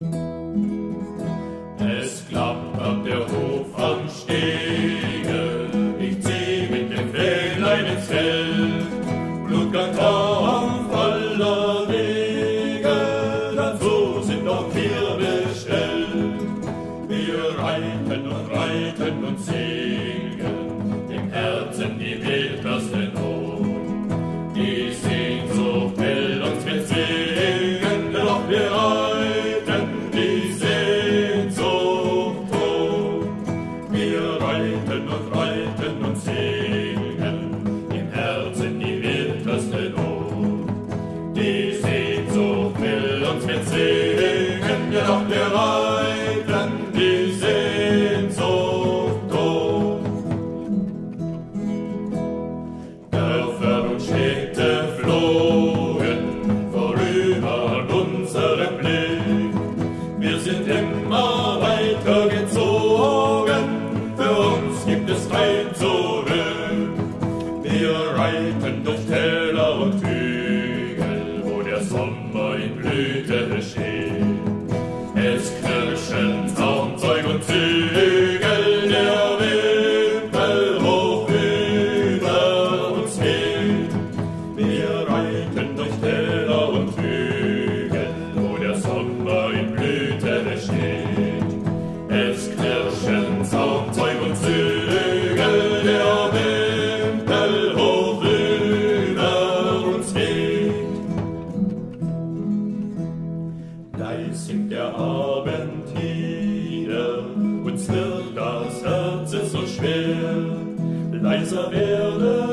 Es klappert der Hof am Stege, ich zieh mit dem Fähnlein ins Feld. Blutkakao voller Wege, dazu sind auch wir bestellt. Wir reiten und singen, im Herzen die wilderste Not. Die Sehnsucht will uns bezwingen, doch wir reiten die Sehnsucht tot. Wir reiten und singen, im Herzen die wilderste Not. Die Sehnsucht will uns bezwingen, doch wir reiten die Sehnsucht tot. Dörfer und Städte flogen vorüber an unserem Blick. Wir sind immer weiter gezogen, für uns gibt es kein Zurück. Wir reiten durch Täler und Hügel, wo der Sommer in Blüte steht. Es knirschen Zaumzeug und Zügel, der Wimpel hoch über uns geht. Wir reiten durch Täler und Hügel, wo der Sommer in Blüte steht. Es knirschen Zaumzeug und Zügel, der Wimpel hoch über uns geht. Leis singt der Abend nieder, uns wird das Herz so schwer. Leiser werde